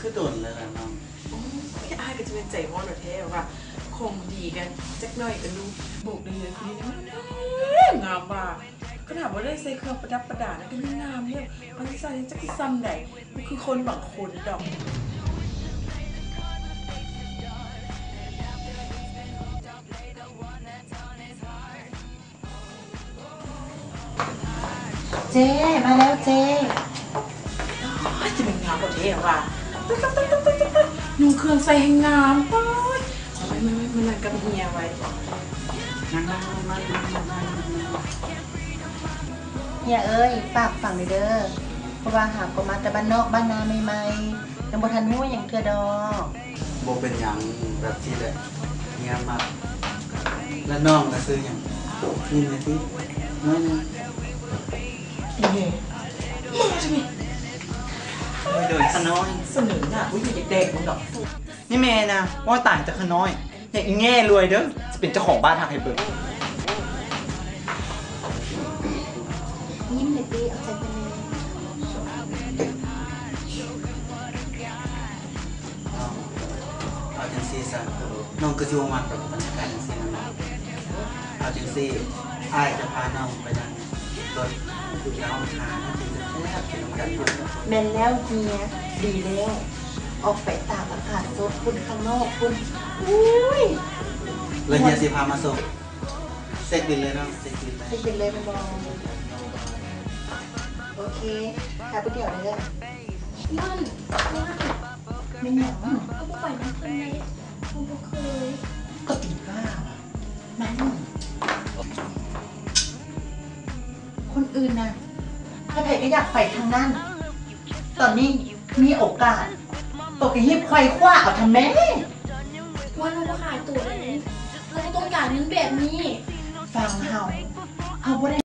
คือโดนเลยล่ะน้องพี่อายก็จะเป็นใจมอนประเทศว่าคงดีกันจักหน่อยกันดูบุกเลยคนนี้งามว่ะก็ถามว่าได้ใส่เครื่องประดับประดานะก็ไม่งามเนี่ยมันใส่จักซ้ำไหนมันคือคนบางคนดอกเจ๊มาแล้วเจ๊จะเป็นงามประเทศว่ะนุ่งเครื่องใส่ให้งามป้ายมันกับเฮียไว้นั่งเฮียเอ้ยฝากฝั่งเลยเด้อเพราะว่าหาก็มาแต่บ้านนอกบ้านนาใหม่ๆยังบ่ทันหู้อย่างเธอดอกโบเป็นอย่างแบบที่แหละเงี้ยมากแล้วน้องก็ซื้ออย่างนี่นะที่น้อยนึงมาจะมีไม่โดนขน้อยเสนอหน้าผู้หญิงเด็กมึงดอกนี่แม่นะว่าต่างจากขน้อยอย่างอีแง่รวยเด้อจะเป็นเจ้าของบ้านทางไฮเบิร์ดยิ้มเลยตีเอาใจไปเลยเอาจังซี่ซะน้องก็จะวางกับบรรยากาศจังซี่นะน้องเอาจังซี่อ้ายจะพาน้องไปนั่งรถดูดาวทานที่จะแทบจะต้องการด้วยแม่นแล้วเฮียดีแล้วออกไปตามอากาศสดคุณข้างนอกคุณอุ้ยแล้วเฮียสิพามาส่งเซ็กบินเลยเนาะเซ็กบินเลยเซ็กบินเลยไปบอกโอเคหาไปเดี๋ยวเลยนั่นไม่หนังก็ปล่อยน้ำคนนี้ผมก็เคยก็ติดบ้ามันคนอื่นนะถ้าใครก็อยากไปทางนั้นตอนนี้มีโอกาสตกหิบควายคว้าเอาทำแม่ว่าเราก็ขายตัวเลยเราก็ต้องการเงินแบบนี้ฟังเฮาบ่ได้